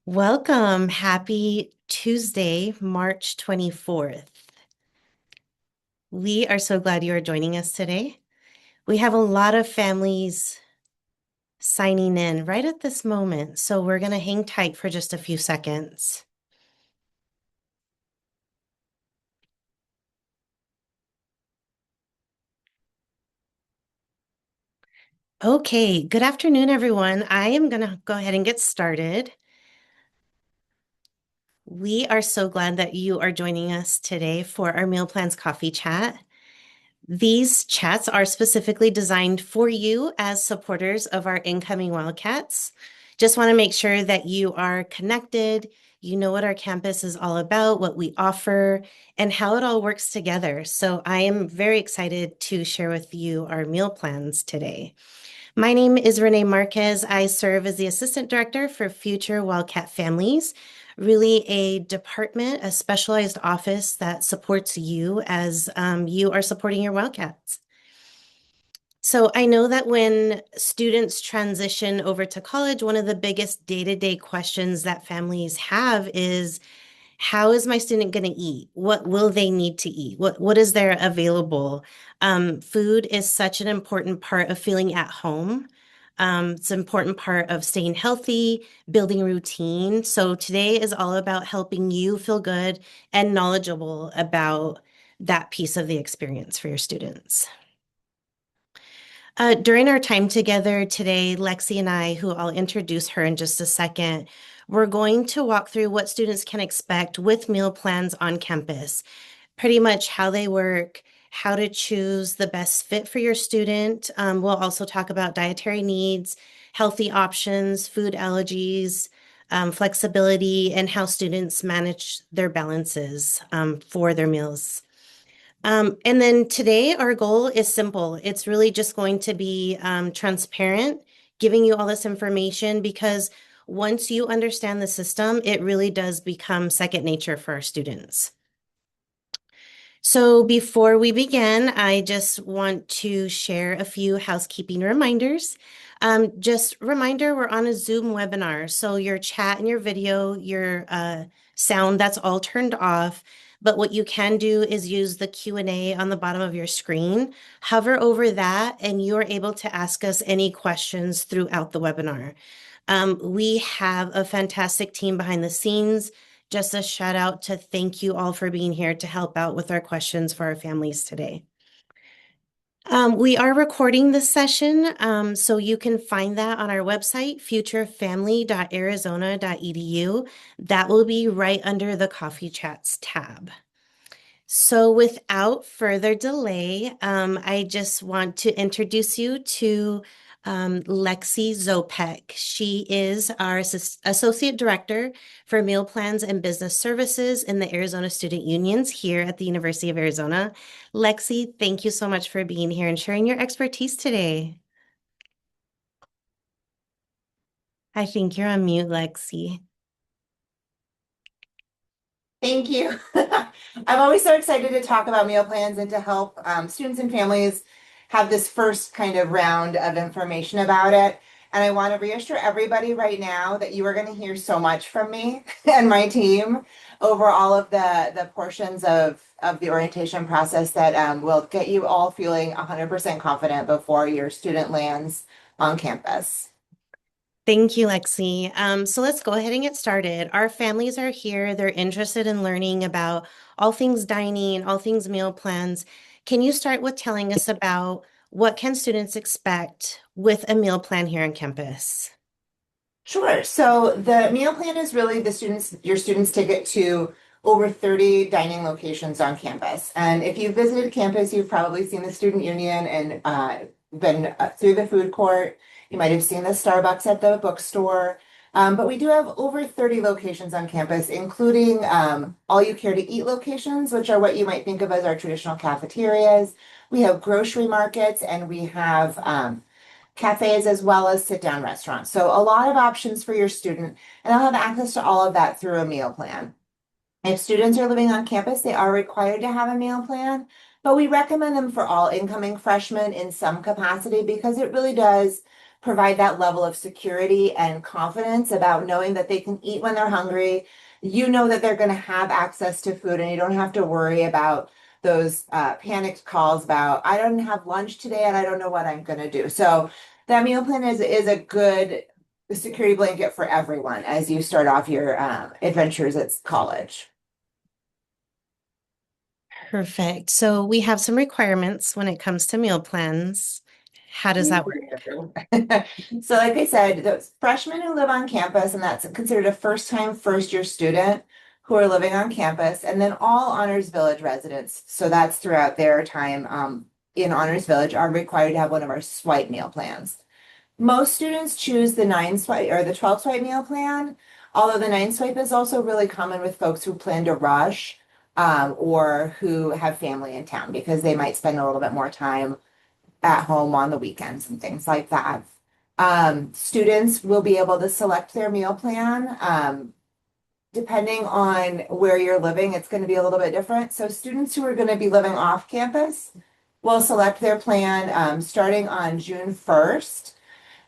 Welcome. Happy Tuesday, March 24th. We are so glad you are joining us today. We have a lot of families signing in right at this moment, so we're going to hang tight for just a few seconds. Okay, good afternoon, everyone. I am going to go ahead and get started. We are so glad that you are joining us today for our Meal Plans Coffee Chat. These chats are specifically designed for you as supporters of our incoming Wildcats. Just want to make sure that you are connected, you know what our campus is all about, what we offer, and how it all works together. So I am very excited to share with you our meal plans today. My name is Renee Marquez. I serve as the Assistant Director for Future Wildcat Families, really a department, a specialized office that supports you as you are supporting your Wildcats. So I know that when students transition over to college, one of the biggest day-to-day questions that families have is, how is my student going to eat? What will they need to eat? What is there available? Food is such an important part of feeling at home. It's an important part of staying healthy, building routine. So today is all about helping you feel good and knowledgeable about that piece of the experience for your students. During our time together today, Lexi and I, who I'll introduce her in just a second, we're going to walk through what students can expect with meal plans on campus, pretty much how they work, how to choose the best fit for your student. We'll also talk about dietary needs, healthy options, food allergies, flexibility, and how students manage their balances for their meals. And then today, our goal is simple. It's really just going to be transparent, giving you all this information because once you understand the system, it really does become second nature for our students. So before we begin, I just want to share a few housekeeping reminders. Just reminder, we're on a Zoom webinar, so your chat and your video, your sound, that's all turned off. But what you can do is use the Q&A on the bottom of your screen, hover over that, and you're able to ask us any questions throughout the webinar. We have a fantastic team behind the scenes. Just a shout out to thank you all for being here to help out with our questions for our families today. We are recording this session, so you can find that on our website, futurefamily.arizona.edu. That will be right under the Coffee Chats tab. So without further delay, I just want to introduce you to Lexi Zopek. She is our Associate Director for Meal Plans and Business Services in the Arizona Student Unions here at the University of Arizona. Lexi, thank you so much for being here and sharing your expertise today. I think you're on mute, Lexi. Thank you. I'm always so excited to talk about meal plans and to help students and families have this first kind of round of information about it. And I want to reassure everybody right now that you are going to hear so much from me and my team over all of the portions of the orientation process that will get you all feeling 100% confident before your student lands on campus. Thank you, Lexi. So let's go ahead and get started. Our families are here. They're interested in learning about all things dining, all things meal plans. Can you start with telling us about what can students expect with a meal plan here on campus? Sure. So the meal plan is really your students' ticket to over 30 dining locations on campus. And if you've visited campus, you've probably seen the student union and been through the food court. You might have seen the Starbucks at the bookstore. But we do have over 30 locations on campus, including all you care to eat locations, which are what you might think of as our traditional cafeterias. We have grocery markets and we have cafes as well as sit-down restaurants. So a lot of options for your student, and they'll have access to all of that through a meal plan. If students are living on campus, they are required to have a meal plan, but we recommend them for all incoming freshmen in some capacity because it really does provide that level of security and confidence about knowing that they can eat when they're hungry. You know that they're going to have access to food and you don't have to worry about those panicked calls about, I don't have lunch today and I don't know what I'm going to do. So that meal plan is a good security blanket for everyone as you start off your adventures at college. Perfect. So we have some requirements when it comes to meal plans. How does that work? So like I said, those freshmen who live on campus, and that's considered a first-time, first-year student who are living on campus, and then all Honors Village residents, so that's throughout their time in Honors Village, are required to have one of our swipe meal plans. Most students choose the 9 swipe or the 12 swipe meal plan, although the 9 swipe is also really common with folks who plan to rush or who have family in town because they might spend a little bit more time at home on the weekends and things like that. Students will be able to select their meal plan. Depending on where you're living, it's going to be a little bit different. So students who are going to be living off campus will select their plan starting on June 1st.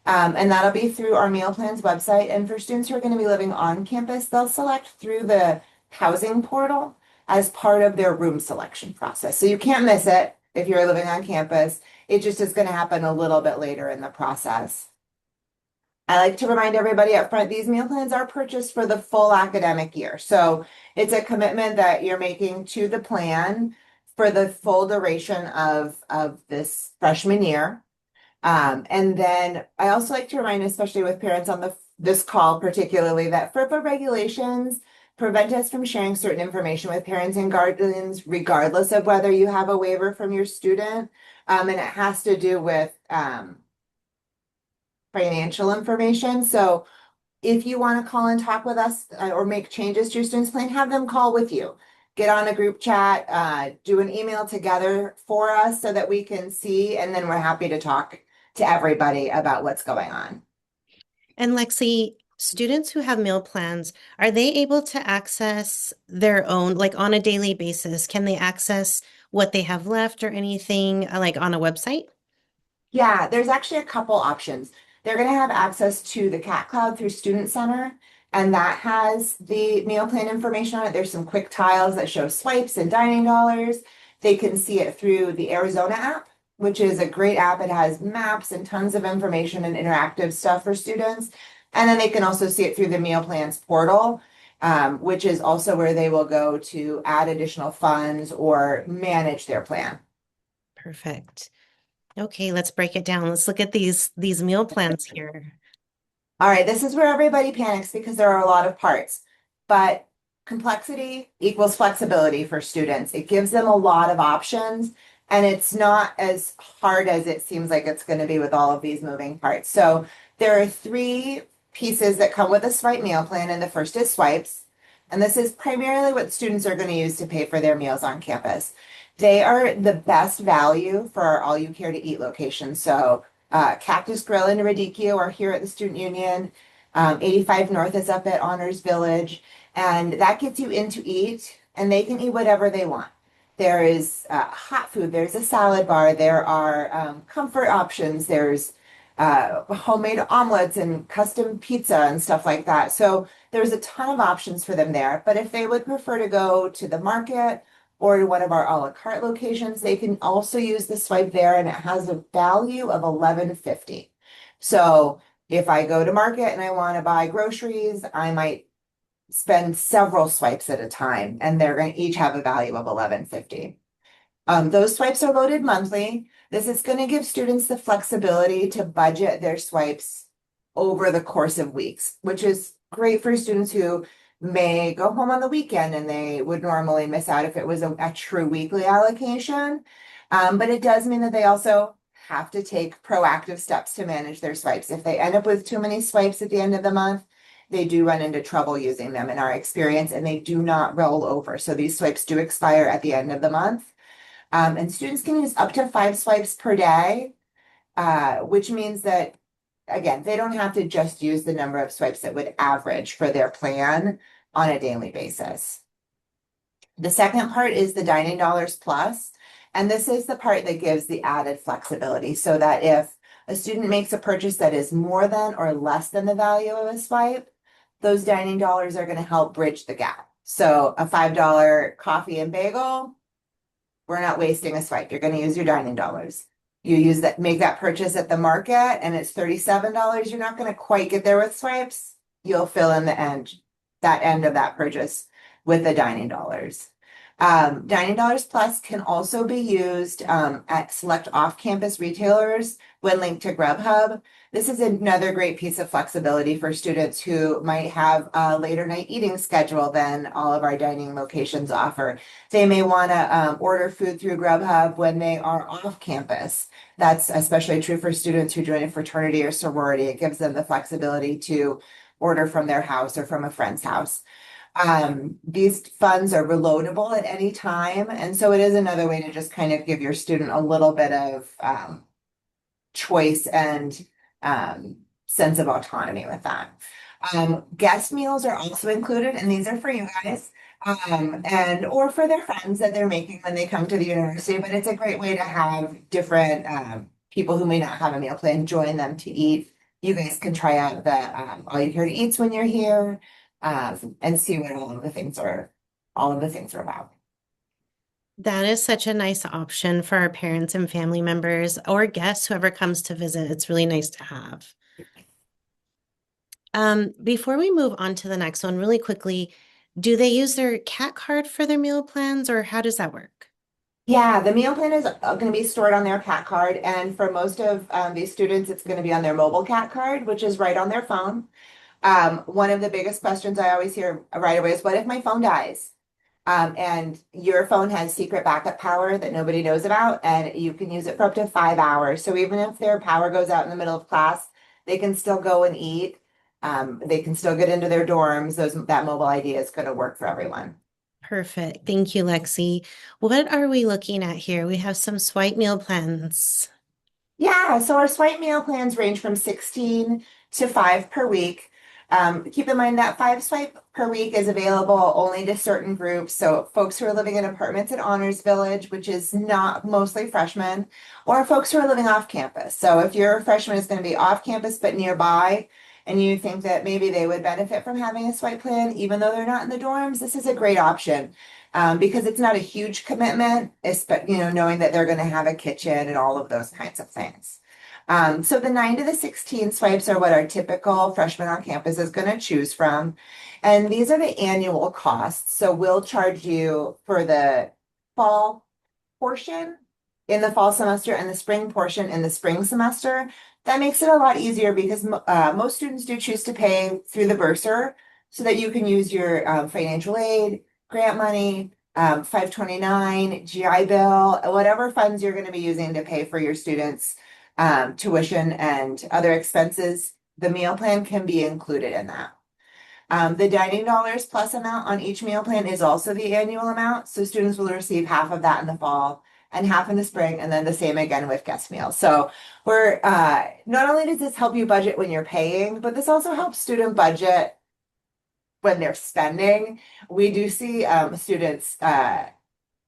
And that'll be through our meal plans website. And for students who are going to be living on campus, they'll select through the housing portal as part of their room selection process. So you can't miss it if you're living on campus. It just is going to happen a little bit later in the process. I like to remind everybody up front, these meal plans are purchased for the full academic year. So it's a commitment that you're making to the plan for the full duration of this freshman year. And then I also like to remind, especially with parents on this call particularly, that FERPA regulations prevent us from sharing certain information with parents and guardians, regardless of whether you have a waiver from your student. And it has to do with financial information. So if you want to call and talk with us or make changes to your student's plan, have them call with you. Get on a group chat, do an email together for us so that we can see, and then we're happy to talk to everybody about what's going on. And Lexi, students who have meal plans, are they able to access their own, like on a daily basis? Can they access what they have left or anything like on a website? Yeah, there's actually a couple options. They're going to have access to the Cat Cloud through Student Center, and that has the meal plan information on it. There's some quick tiles that show swipes and dining dollars. They can see it through the Arizona app, which is a great app. It has maps and tons of information and interactive stuff for students. And then they can also see it through the meal plans portal, which is also where they will go to add additional funds or manage their plan. Perfect. Okay, let's break it down. Let's look at these meal plans here. All right, this is where everybody panics because there are a lot of parts, but complexity equals flexibility for students. It gives them a lot of options, and it's not as hard as it seems like it's going to be with all of these moving parts. So there are 3 pieces that come with a swipe meal plan, and the first is swipes. And this is primarily what students are going to use to pay for their meals on campus. They are the best value for our all you care to eat locations. So Cactus Grill and Radicchio are here at the Student Union. 85 North is up at Honors Village, and that gets you in to eat, and they can eat whatever they want. There is hot food, there's a salad bar, there are comfort options, there's homemade omelets and custom pizza and stuff like that. So there's a ton of options for them there. But if they would prefer to go to the market or to one of our a la carte locations, they can also use the swipe there, and it has a value of $11.50. So if I go to market and I want to buy groceries, I might spend several swipes at a time, and they're going to each have a value of $11.50. Those swipes are loaded monthly. This is going to give students the flexibility to budget their swipes over the course of weeks, which is great for students who may go home on the weekend and they would normally miss out if it was a true weekly allocation. But it does mean that they also have to take proactive steps to manage their swipes. If they end up with too many swipes at the end of the month, they do run into trouble using them in our experience, and they do not roll over. So these swipes do expire at the end of the month. And students can use up to 5 swipes per day, which means that, again, they don't have to just use the number of swipes that would average for their plan on a daily basis. The second part is the Dining Dollars Plus, and this is the part that gives the added flexibility so that if a student makes a purchase that is more than or less than the value of a swipe, those dining dollars are going to help bridge the gap. So a $5 coffee and bagel, we're not wasting a swipe. You're going to use your dining dollars. You use that, make that purchase at the market and it's $37. You're not going to quite get there with swipes. You'll fill in the end, that end of that purchase with the dining dollars. Dining Dollars Plus can also be used at select off-campus retailers when linked to Grubhub. This is another great piece of flexibility for students who might have a later night eating schedule than all of our dining locations offer. They may want to order food through Grubhub when they are off campus. That's especially true for students who join a fraternity or sorority. It gives them the flexibility to order from their house or from a friend's house. These funds are reloadable at any time. And so it is another way to just kind of give your student a little bit of choice and sense of autonomy with that. Guest meals are also included, and these are for you guys. And or for their friends that they're making when they come to the university, but it's a great way to have different people who may not have a meal plan join them to eat. You guys can try out the all you here to eats when you're here, and see what all of the things are about. That is such a nice option for our parents and family members or guests, whoever comes to visit. It's really nice to have. Before we move on to the next one, really quickly, do they use their CAT card for their meal plans or how does that work? Yeah, the meal plan is going to be stored on their CAT card, and for most of these students, it's going to be on their mobile CAT card, which is right on their phone. One of the biggest questions I always hear right away is, what if my phone dies? And your phone has secret backup power that nobody knows about, and you can use it for up to 5 hours. So even if their power goes out in the middle of class, they can still go and eat. They can still get into their dorms. That mobile ID is going to work for everyone. Perfect. Thank you, Lexi. What are we looking at here? We have some swipe meal plans. Yeah, so our swipe meal plans range from 16 to 5 per week. Keep in mind that 5 swipe per week is available only to certain groups. So folks who are living in apartments at Honors Village, which is not mostly freshmen, or folks who are living off campus. So if your freshman is going to be off campus but nearby, and you think that maybe they would benefit from having a swipe plan, even though they're not in the dorms, this is a great option. Because it's not a huge commitment, knowing that they're going to have a kitchen and all of those kinds of things. So the 9 to the 16 swipes are what our typical freshman on campus is going to choose from. And these are the annual costs. So we'll charge you for the fall portion in the fall semester and the spring portion in the spring semester. That makes it a lot easier because most students do choose to pay through the bursar so that you can use your financial aid, grant money, 529, GI Bill, whatever funds you're going to be using to pay for your students' tuition and other expenses. The meal plan can be included in that. The dining dollars plus amount on each meal plan is also the annual amount. So students will receive half of that in the fall and half in the spring, and then the same again with guest meals. So we're not only does this help you budget when you're paying, but this also helps student budget when they're spending. We do see students as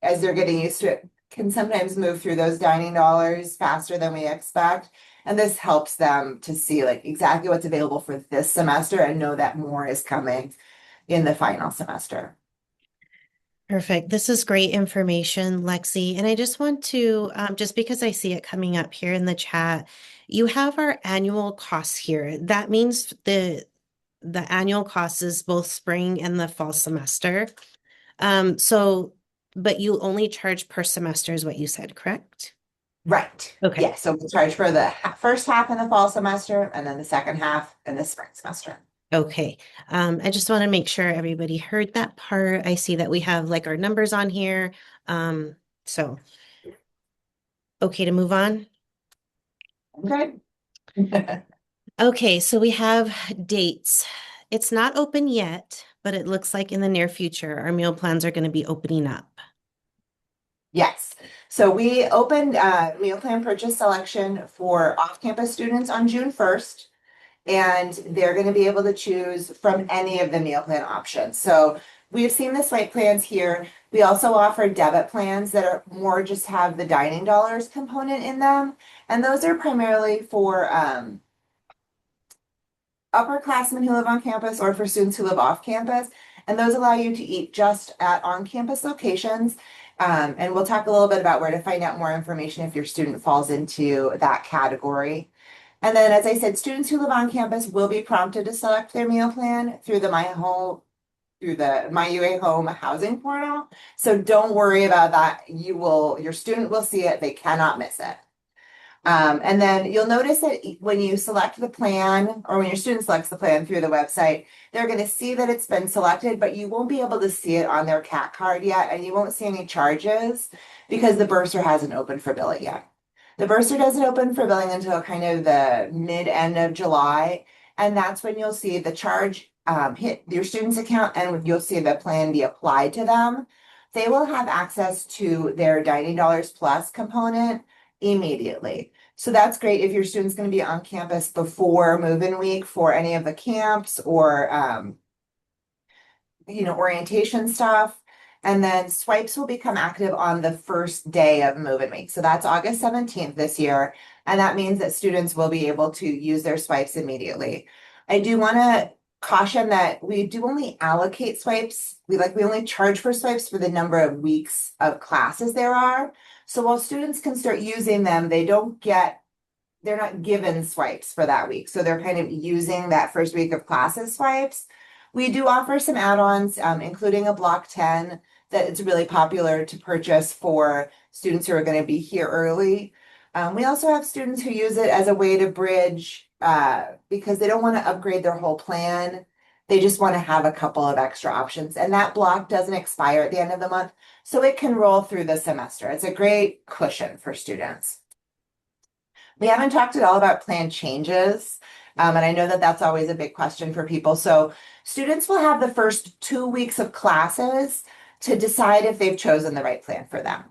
they're getting used to it can sometimes move through those dining dollars faster than we expect. And this helps them to see like exactly what's available for this semester and know that more is coming in the final semester. Perfect. This is great information, Lexi. And I just want to, just because I see it coming up here in the chat, you have our annual costs here. That means the annual cost is both spring and the fall semester. But you only charge per semester is what you said, correct? Right. Okay. Yeah. So we charge for the first half in the fall semester and then the second half in the spring semester. Okay. I just want to make sure everybody heard that part. I see that we have like our numbers on here. So okay to move on. Okay. Okay, so we have dates. It's not open yet, but it looks like in the near future, our meal plans are going to be opening up. Yes. So we opened meal plan purchase selection for off-campus students on June 1st. And they're going to be able to choose from any of the meal plan options. So we've seen the swipe plans here. We also offer debit plans that are more just have the dining dollars component in them. And those are primarily for upperclassmen who live on campus or for students who live off campus. And those allow you to eat just at on-campus locations. And we'll talk a little bit about where to find out more information if your student falls into that category. And then, as I said, students who live on campus will be prompted to select their meal plan through the My UA Home housing portal. So don't worry about that. Your student will see it. They cannot miss it. And then you'll notice that when you select the plan or when your student selects the plan through the website, they're going to see that it's been selected, but you won't be able to see it on their CAT card yet, and you won't see any charges because the bursar hasn't opened for billing yet. The bursar doesn't open for billing until kind of the mid-end of July, and that's when you'll see the charge hit your student's account and you'll see the plan be applied to them. They will have access to their Dining Dollars Plus component immediately. So that's great if your student's going to be on campus before move-in week for any of the camps or orientation stuff. And then swipes will become active on the first day of move-in week. So that's August 17th this year. And that means that students will be able to use their swipes immediately. I do want to caution that we do only allocate swipes. We only charge for swipes for the number of weeks of classes there are. So while students can start using them, they're not given swipes for that week. So they're kind of using that first week of classes swipes. We do offer some add-ons, including a Block 10 that it's really popular to purchase for students who are going to be here early. We also have students who use it as a way to bridge because they don't want to upgrade their whole plan. They just want to have a couple of extra options. And that block doesn't expire at the end of the month, so it can roll through the semester. It's a great cushion for students. We haven't talked at all about plan changes. And I know that that's always a big question for people. So students will have the first 2 weeks of classes to decide if they've chosen the right plan for them.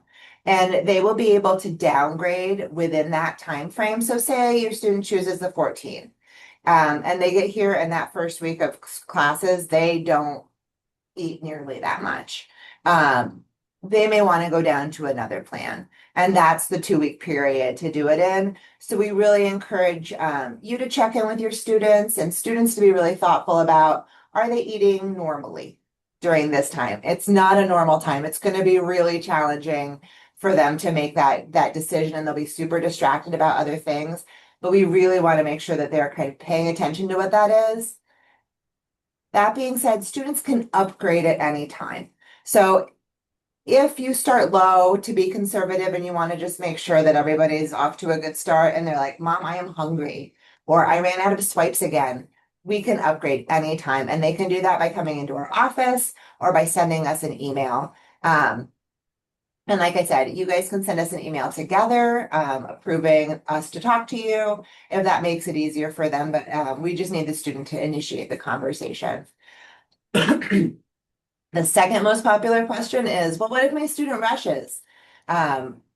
And they will be able to downgrade within that time frame. So say your student chooses the 14, and they get here in that first week of classes, they don't eat nearly that much. They may want to go down to another plan. And that's the 2-week period to do it in. So we really encourage you to check in with your students and students to be really thoughtful about, are they eating normally during this time? It's not a normal time. It's going to be really challenging for them to make that decision, and they'll be super distracted about other things. But we really want to make sure that they're kind of paying attention to what that is. That being said, students can upgrade at any time. So if you start low to be conservative and you want to just make sure that everybody's off to a good start and they're like, Mom, I am hungry, or I ran out of swipes again, we can upgrade anytime. And they can do that by coming into our office or by sending us an email. And like I said, you guys can send us an email together, approving us to talk to you if that makes it easier for them. But we just need the student to initiate the conversation. The second most popular question is, well, what if my student rushes?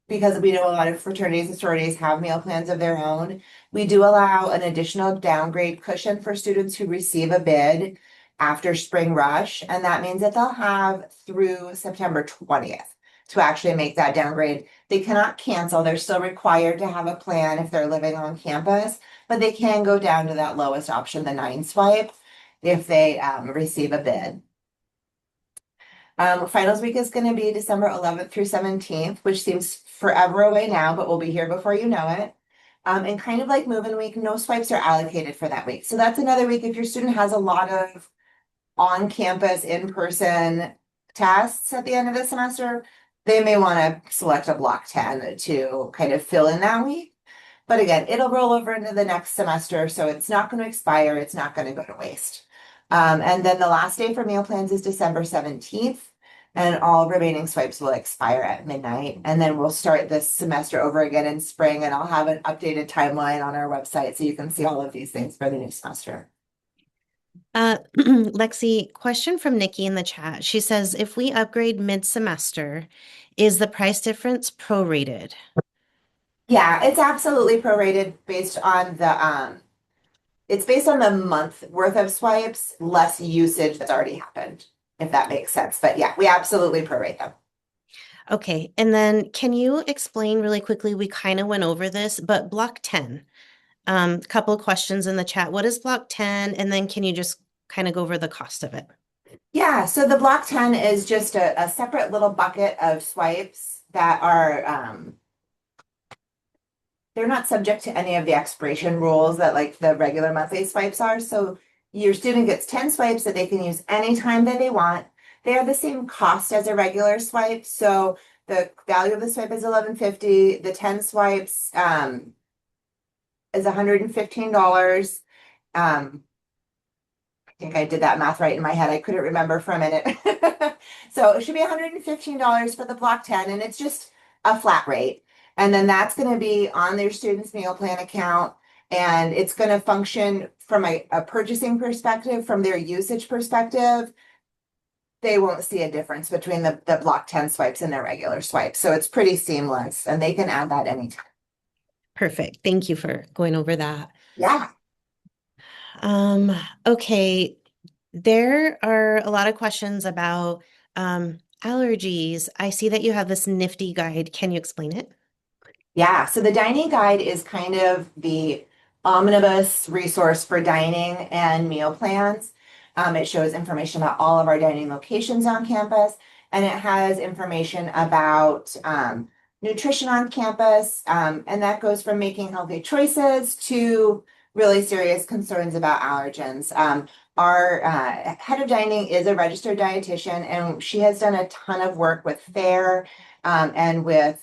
Because we know a lot of fraternities and sororities have meal plans of their own. We do allow an additional downgrade cushion for students who receive a bid after spring rush. And that means that they'll have through September 20th to actually make that downgrade. They cannot cancel. They're still required to have a plan if they're living on campus, but they can go down to that lowest option, the 9 swipe, if they receive a bid. Finals week is going to be December 11th through 17th, which seems forever away now, but we'll be here before you know it. And kind of like move-in week, no swipes are allocated for that week. So that's another week. If your student has a lot of on-campus, in-person tests at the end of the semester, they may want to select a block 10 to kind of fill in that week. But again, it'll roll over into the next semester, so it's not going to expire. It's not going to go to waste. And then the last day for meal plans is December 17th, and all remaining swipes will expire at midnight. And then we'll start this semester over again in spring, and I'll have an updated timeline on our website so you can see all of these things for the new semester. Lexi, question from Nikki in the chat. She says, if we upgrade mid-semester, is the price difference prorated? Yeah, it's absolutely prorated based on it's based on the month worth of swipes, less usage that's already happened, if that makes sense. But yeah, we absolutely prorate them. Okay, and then can you explain really quickly? We kind of went over this, but block 10. Couple of questions in the chat. What is block 10? And then can you just kind of go over the cost of it? Yeah, so the block 10 is just a separate little bucket of swipes that are they're not subject to any of the expiration rules that like the regular monthly swipes are. So your student gets 10 swipes that they can use anytime that they want. They are the same cost as a regular swipe. So the value of the swipe is $11.50. The 10 swipes is $115. I think I did that math right in my head. I couldn't remember for a minute. So it should be $115 for the block 10, and it's just a flat rate. And then that's going to be on their student's meal plan account. And it's going to function from a purchasing perspective, from their usage perspective. They won't see a difference between the block 10 swipes and their regular swipes. So it's pretty seamless, and they can add that anytime. Perfect. Thank you for going over that. Yeah. Um, okay. There are a lot of questions about allergies. I see that you have this nifty guide. Can you explain it? Yeah, so the dining guide is kind of the omnibus resource for dining and meal plans. It shows information about all of our dining locations on campus, and it has information about nutrition on campus, and that goes from making healthy choices to really serious concerns about allergens. Our head of dining is a registered dietitian, and she has done a ton of work with FARE and with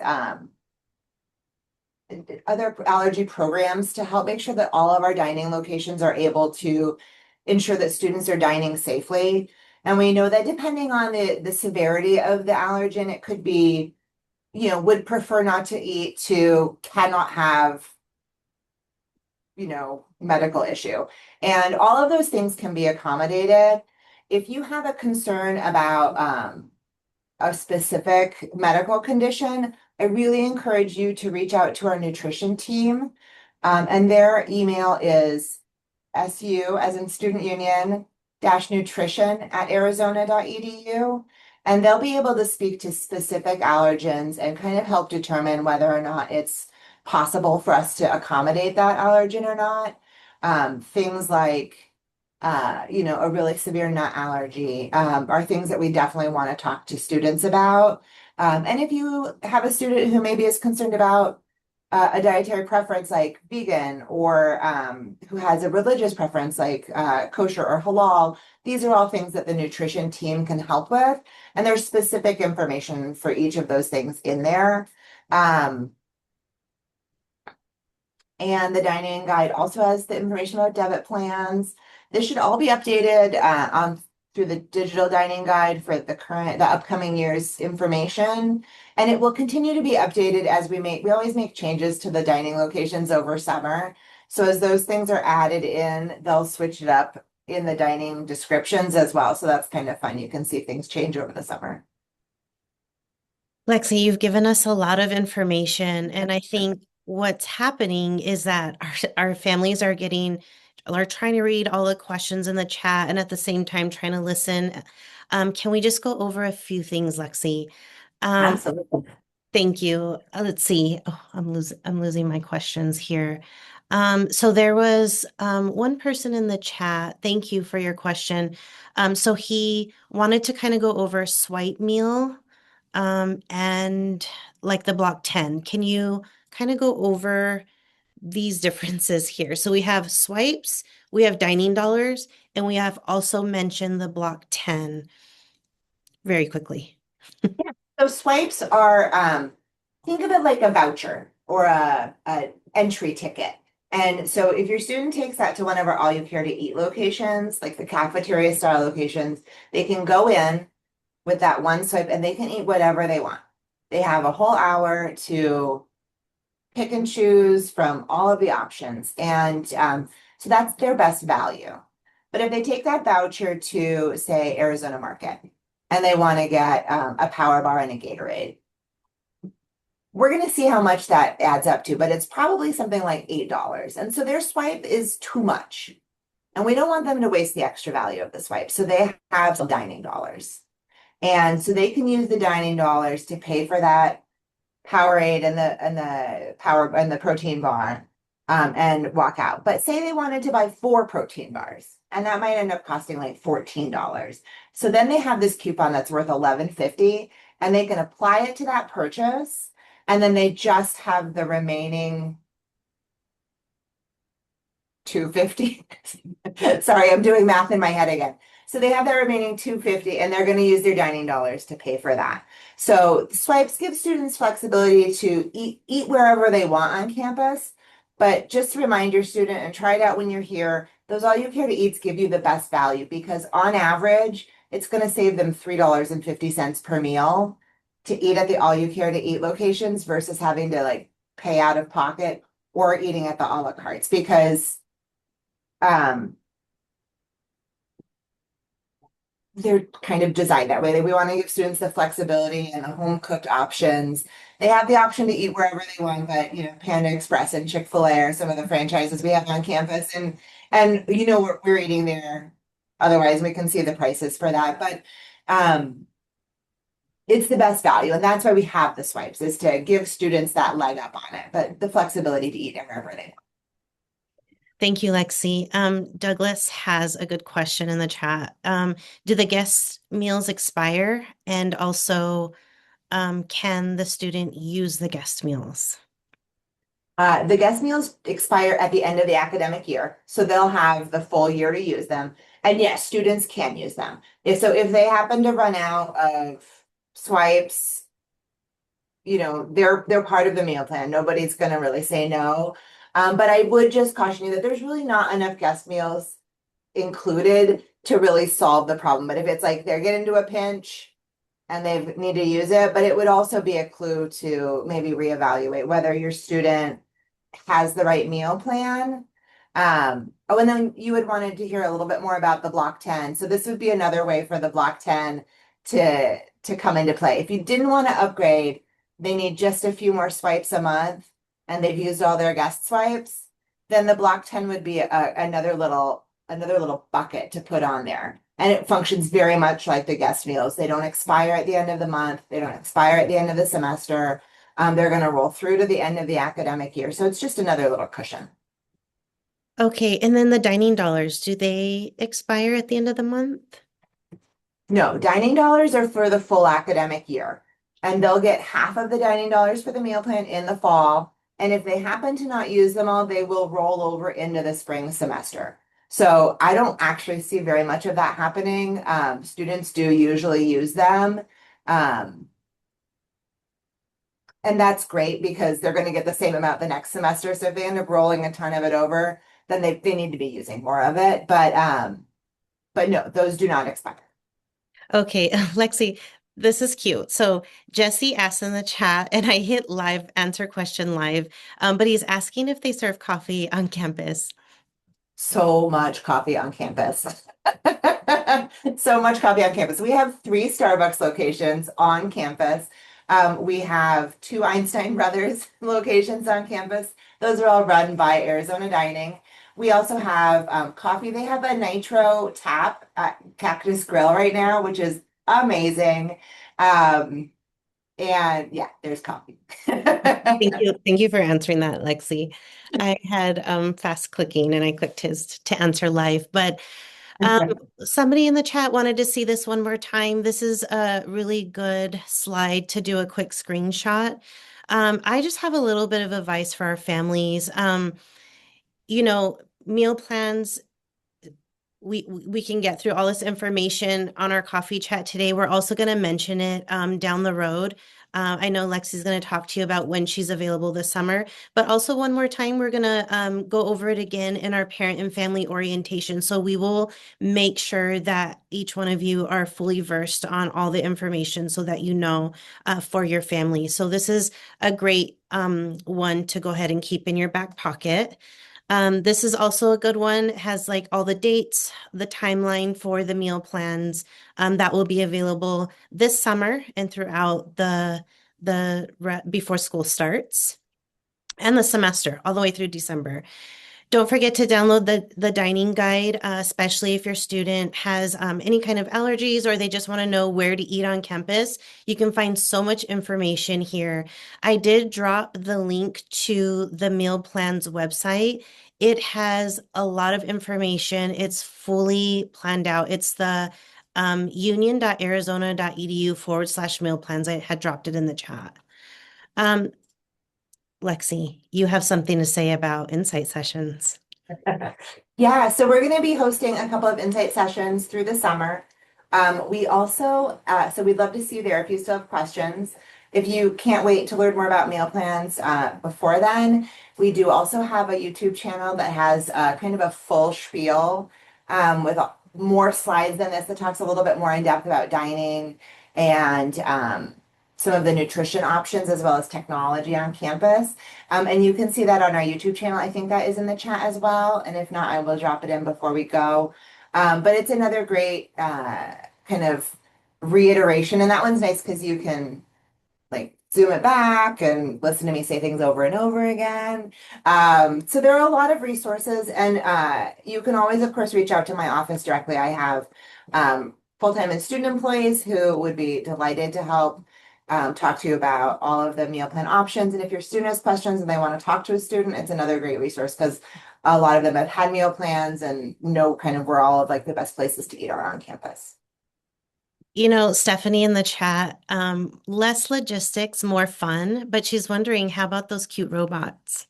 other allergy programs to help make sure that all of our dining locations are able to ensure that students are dining safely. And we know that depending on the severity of the allergen, it could be, would prefer not to eat to cannot have, medical issue. And all of those things can be accommodated. If you have a concern about a specific medical condition, I really encourage you to reach out to our nutrition team. And their email is SU as in student union dash nutrition at arizona.edu. And they'll be able to speak to specific allergens and kind of help determine whether or not it's possible for us to accommodate that allergen or not. Things like a really severe nut allergy are things that we definitely want to talk to students about. And if you have a student who maybe is concerned about a dietary preference like vegan or who has a religious preference like kosher or halal, these are all things that the nutrition team can help with. And there's specific information for each of those things in there. And the dining guide also has the information about debit plans. This should all be updated through the digital dining guide for the upcoming year's information. And it will continue to be updated as we always make changes to the dining locations over summer. So as those things are added in, they'll switch it up in the dining descriptions as well. So that's kind of fun. You can see things change over the summer. Lexi, you've given us a lot of information, and I think what's happening is that our families are trying to read all the questions in the chat and at the same time trying to listen. Can we just go over a few things, Lexi? Absolutely. Thank you. Let's see. Oh, I'm losing my questions here. So there was one person in the chat. Thank you for your question. So he wanted to kind of go over swipe meal and like the block 10. Can you kind of go over these differences here? So we have swipes, we have dining dollars, and we have also mentioned the block 10 very quickly. So swipes are, think of it like a voucher or a entry ticket. And so if your student takes that to one of our all you care to eat locations, like the cafeteria style locations, they can go in with that one swipe and they can eat whatever they want. They have a whole hour to pick and choose from all of the options. And so that's their best value. But if they take that voucher to, say, Arizona Market, and they want to get a power bar and a Gatorade, we're going to see how much that adds up to, but it's probably something like $8. And so their swipe is too much. And we don't want them to waste the extra value of the swipe. So they have some dining dollars. And so they can use the dining dollars to pay for that Powerade and the protein bar, and walk out. But say they wanted to buy 4 protein bars, and that might end up costing like $14. So then they have this coupon that's worth $11.50, and they can apply it to that purchase, and then they just have the remaining 250. Sorry, I'm doing math in my head again. So they have their remaining 250 and they're going to use their dining dollars to pay for that. So swipes give students flexibility to eat wherever they want on campus. But just remind your student and try it out when you're here. Those all you care to eats give you the best value because on average, it's going to save them $3.50 per meal to eat at the all you care to eat locations versus having to like pay out of pocket or eating at the a la cartes because um, they're kind of designed that way. We want to give students the flexibility and the home cooked options. They have the option to eat wherever they want, but Panda Express and Chick-fil-A are some of the franchises we have on campus, and we're eating there. Otherwise, we can see the prices for that, but it's the best value, and that's why we have the swipes is to give students that leg up on it, but the flexibility to eat wherever they want. Thank you, Lexi. Douglas has a good question in the chat. Do the guest meals expire? And also, can the student use the guest meals? The guest meals expire at the end of the academic year, so they'll have the full year to use them. And yes, students can use them. If they happen to run out of swipes, they're part of the meal plan. Nobody's going to really say no. But I would just caution you that there's really not enough guest meals included to really solve the problem. But if it's like they're getting into a pinch and they need to use it, but it would also be a clue to maybe reevaluate whether your student has the right meal plan. Oh, and then you would wanted to hear a little bit more about the Block 10. So this would be another way for the Block 10 to come into play. If you didn't want to upgrade, they need just a few more swipes a month and they've used all their guest swipes, then the Block 10 would be another little bucket to put on there. And it functions very much like the guest meals. They don't expire at the end of the month. They don't expire at the end of the semester. They're going to roll through to the end of the academic year. So it's just another little cushion. Okay, and then the dining dollars, do they expire at the end of the month? No, dining dollars are for the full academic year. And they'll get half of the dining dollars for the meal plan in the fall. And if they happen to not use them all, they will roll over into the spring semester. So I don't actually see very much of that happening. Students do usually use them. Um, and that's great because they're going to get the same amount the next semester. So if they end up rolling a ton of it over, then they need to be using more of it. But no, those do not expire. Okay, Lexi, this is cute. So Jesse asked in the chat, and I hit live, answer question live, but he's asking if they serve coffee on campus. So much coffee on campus. So much coffee on campus. We have 3 Starbucks locations on campus. We have 2 Einstein Brothers locations on campus. Those are all run by Arizona Dining. We also have coffee. They have a nitro tap at Cactus Grill right now, which is amazing. And yeah, there's coffee. Thank you. Thank you for answering that, Lexi. I had fast clicking and I clicked his to answer live, but somebody in the chat wanted to see this one more time. This is a really good slide to do a quick screenshot. I just have a little bit of advice for our families. Meal plans, we can get through all this information on our coffee chat today. We're also going to mention it down the road. I know Lexi's going to talk to you about when she's available this summer, but also one more time, we're going to go over it again in our parent and family orientation. So we will make sure that each one of you are fully versed on all the information so that you know for your family. So this is a great one to go ahead and keep in your back pocket. This is also a good one. It has like all the dates, the timeline for the meal plans that will be available this summer and throughout the before school starts and the semester all the way through December. Don't forget to download the dining guide, especially if your student has any kind of allergies or they just want to know where to eat on campus. You can find so much information here. I did drop the link to the meal plans website. It has a lot of information. It's fully planned out. It's the union.arizona.edu/meal plans. I had dropped it in the chat. Um, Lexi, you have something to say about insight sessions. Yeah, so we're going to be hosting a couple of insight sessions through the summer. We also, so we'd love to see you there if you still have questions. If you can't wait to learn more about meal plans before then, we do also have a YouTube channel that has kind of a full spiel with more slides than this that talks a little bit more in depth about dining and some of the nutrition options as well as technology on campus. And you can see that on our YouTube channel. I think that is in the chat as well. And if not, I will drop it in before we go. But it's another great kind of reiteration. And that one's nice because you can like zoom it back and listen to me say things over and over again. So there are a lot of resources, and you can always, of course, reach out to my office directly. I have full-time and student employees who would be delighted to help talk to you about all of the meal plan options. And if your student has questions and they want to talk to a student, it's another great resource because a lot of them have had meal plans and know kind of where all of like the best places to eat are on campus. Stephanie in the chat, less logistics, more fun, but she's wondering, how about those cute robots?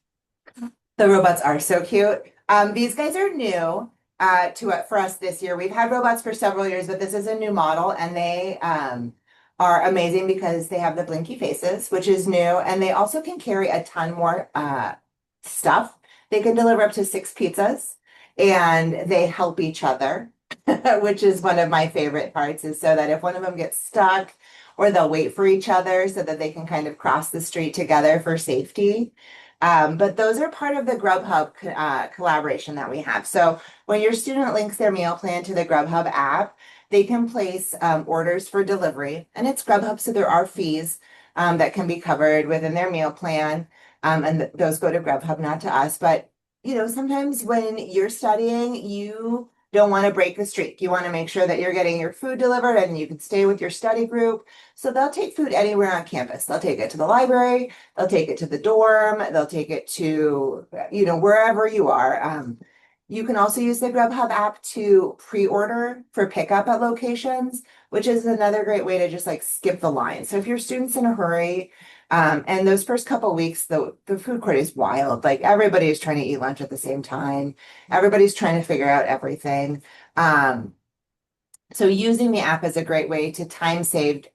The robots are so cute. These guys are new to it for us this year. We've had robots for several years, but this is a new model, and they are amazing because they have the blinky faces, which is new, and they also can carry a ton more stuff. They can deliver up to 6 pizzas, and they help each other, which is one of my favorite parts, is so that if one of them gets stuck, or they'll wait for each other so that they can kind of cross the street together for safety. But those are part of the Grubhub collaboration that we have. So when your student links their meal plan to the Grubhub app, they can place orders for delivery, and it's Grubhub, so there are fees that can be covered within their meal plan, and those go to Grubhub, not to us. But sometimes when you're studying, you don't want to break the streak. You want to make sure that you're getting your food delivered and you can stay with your study group. So they'll take food anywhere on campus. They'll take it to the library, they'll take it to the dorm, they'll take it to, wherever you are. You can also use the Grubhub app to pre-order for pickup at locations, which is another great way to just like skip the line. So if your student's in a hurry, and those first couple weeks, the food court is wild. Like everybody is trying to eat lunch at the same time. Everybody's trying to figure out everything. So using the app is a great way to time save,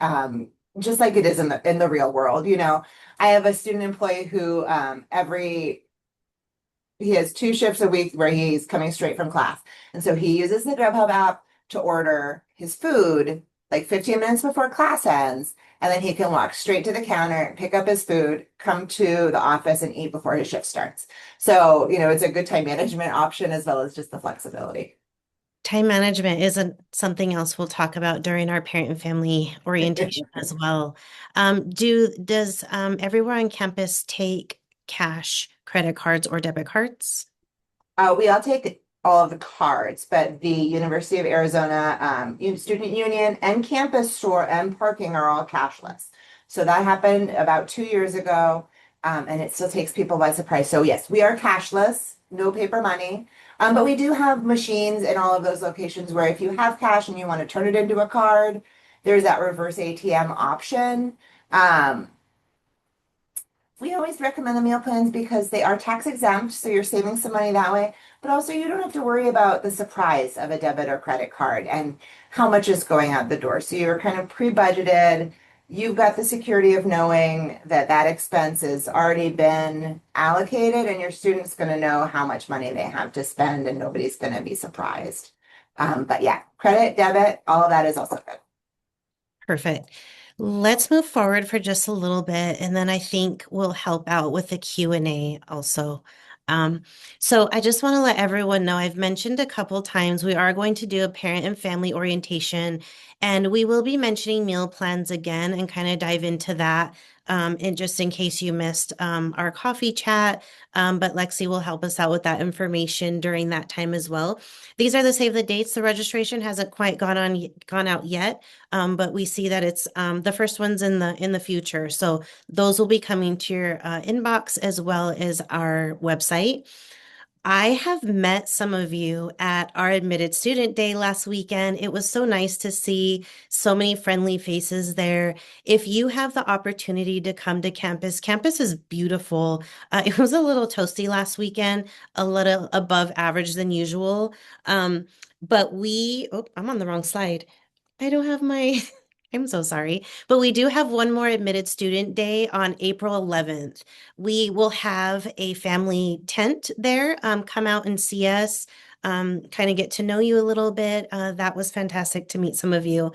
just like it is in the real world. I have a student employee who he has 2 shifts a week where he's coming straight from class. And so he uses the Grubhub app to order his food like 15 minutes before class ends. And then he can walk straight to the counter, pick up his food, come to the office and eat before his shift starts. So, it's a good time management option as well as just the flexibility. Time management isn't something else we'll talk about during our parent and family orientation as well. Does everyone on campus take cash, credit cards, or debit cards? We all take all of the cards, but the University of Arizona Student Union and campus store and parking are all cashless. So that happened about 2 years ago, and it still takes people by surprise. So yes, we are cashless, no paper money. But we do have machines in all of those locations where if you have cash and you want to turn it into a card, there's that reverse ATM option. We always recommend the meal plans because they are tax exempt, so you're saving some money that way. But also, you don't have to worry about the surprise of a debit or credit card and how much is going out the door. So you're kind of pre-budgeted. You've got the security of knowing that that expense has already been allocated, and your student's going to know how much money they have to spend, and nobody's going to be surprised. But yeah, credit, debit, all of that is also good. Perfect. Let's move forward for just a little bit, and then I think we'll help out with the Q&A also. So I just want to let everyone know, I've mentioned a couple times we are going to do a parent and family orientation, and we will be mentioning meal plans again and kind of dive into that and just in case you missed our coffee chat. But Lexi will help us out with that information during that time as well. These are the save the dates. The registration hasn't quite gone out yet, but we see that it's the first ones in the future. So those will be coming to your inbox as well as our website. I have met some of you at our admitted student day last weekend. It was so nice to see so many friendly faces there. If you have the opportunity to come to campus, campus is beautiful. It was a little toasty last weekend, a little above average than usual. Um, oh, I'm on the wrong slide. I don't have my, I'm so sorry. But we do have one more admitted student day on April 11th. We will have a family tent there. Come out and see us. Kind of get to know you a little bit. That was fantastic to meet some of you.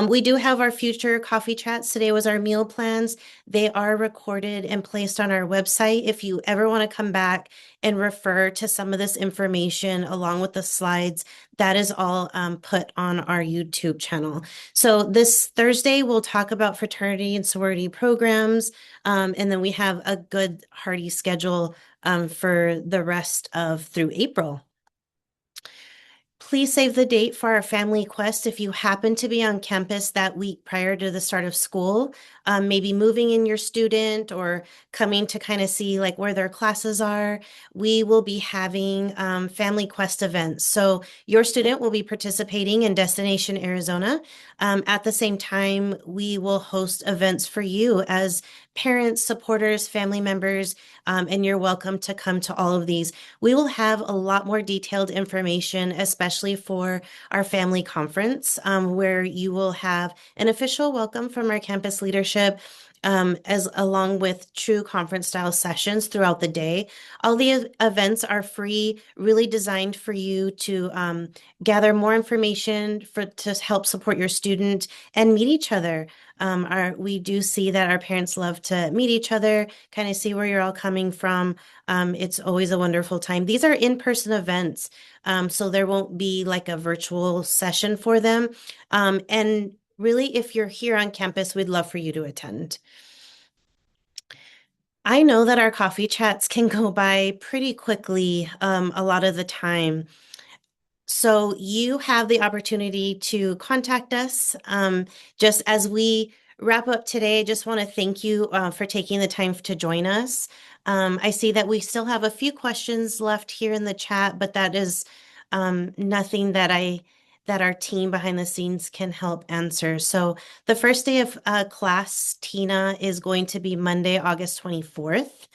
We do have our future coffee chats. Today was our meal plans. They are recorded and placed on our website. If you ever want to come back and refer to some of this information along with the slides, that is all put on our YouTube channel. So this Thursday, we'll talk about fraternity and sorority programs. And then we have a good hearty schedule for the rest of through April. Please save the date for our family quest if you happen to be on campus that week prior to the start of school, maybe moving in your student or coming to kind of see like where their classes are. We will be having family quest events. So your student will be participating in Destination Arizona. At the same time, we will host events for you as parents, supporters, family members, and you're welcome to come to all of these. We will have a lot more detailed information, especially for our family conference, where you will have an official welcome from our campus leadership, as along with true conference style sessions throughout the day. All the events are free, really designed for you to gather more information to help support your student and meet each other. We do see that our parents love to meet each other, kind of see where you're all coming from. It's always a wonderful time. These are in-person events, so there won't be like a virtual session for them. And really, if you're here on campus, we'd love for you to attend. I know that our coffee chats can go by pretty quickly, a lot of the time. So you have the opportunity to contact us. Just as we wrap up today, just want to thank you for taking the time to join us. I see that we still have a few questions left here in the chat, but that is nothing that our team behind the scenes can help answer. So the first day of class, Tina, is going to be Monday, August 24th.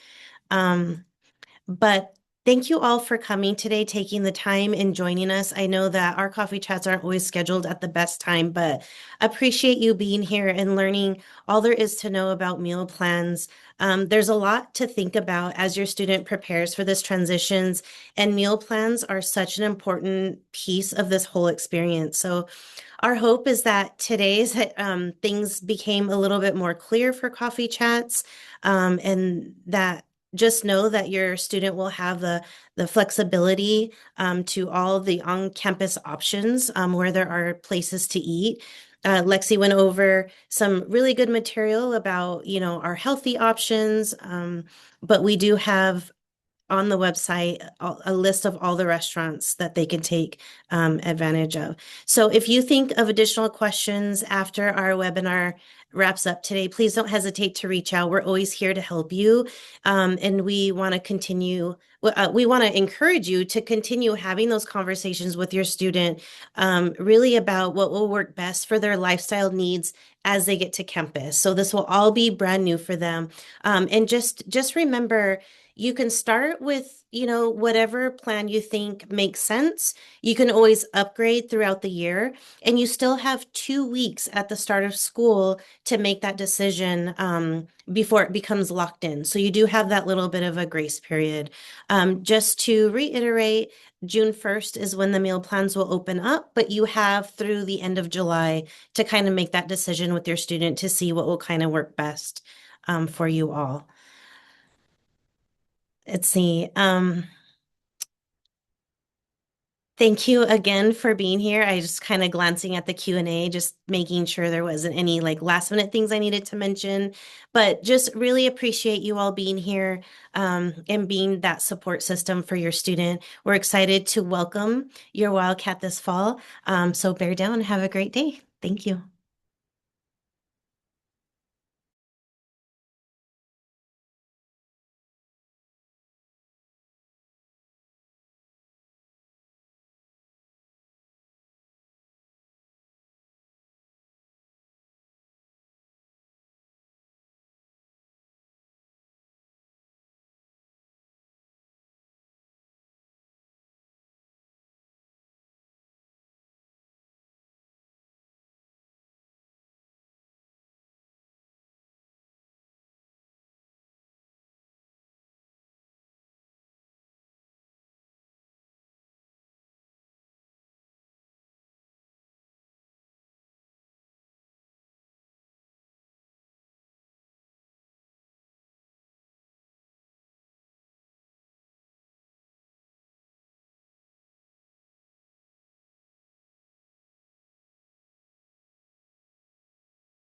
But thank you all for coming today, taking the time and joining us. I know that our coffee chats aren't always scheduled at the best time, but appreciate you being here and learning all there is to know about meal plans. There's a lot to think about as your student prepares for this transitions, and meal plans are such an important piece of this whole experience. So our hope is that today's things became a little bit more clear for coffee chats, and that just know that your student will have the flexibility to all the on-campus options where there are places to eat. Lexi went over some really good material about, our healthy options, but we do have on the website a list of all the restaurants that they can take advantage of. So if you think of additional questions after our webinar wraps up today, please don't hesitate to reach out. We're always here to help you. And we want to continue, we want to encourage you to continue having those conversations with your student, really about what will work best for their lifestyle needs as they get to campus. So this will all be brand new for them. And just remember, you can start with, whatever plan you think makes sense. You can always upgrade throughout the year, and you still have 2 weeks at the start of school to make that decision before it becomes locked in. So you do have that little bit of a grace period. Just to reiterate, June 1st is when the meal plans will open up, but you have through the end of July to kind of make that decision with your student to see what will kind of work best for you all. Let's see. Thank you again for being here. I just kind of glancing at the Q&A, just making sure there wasn't any like last minute things I needed to mention, but just really appreciate you all being here and being that support system for your student. We're excited to welcome your Wildcat this fall. So bear down and have a great day. Thank you.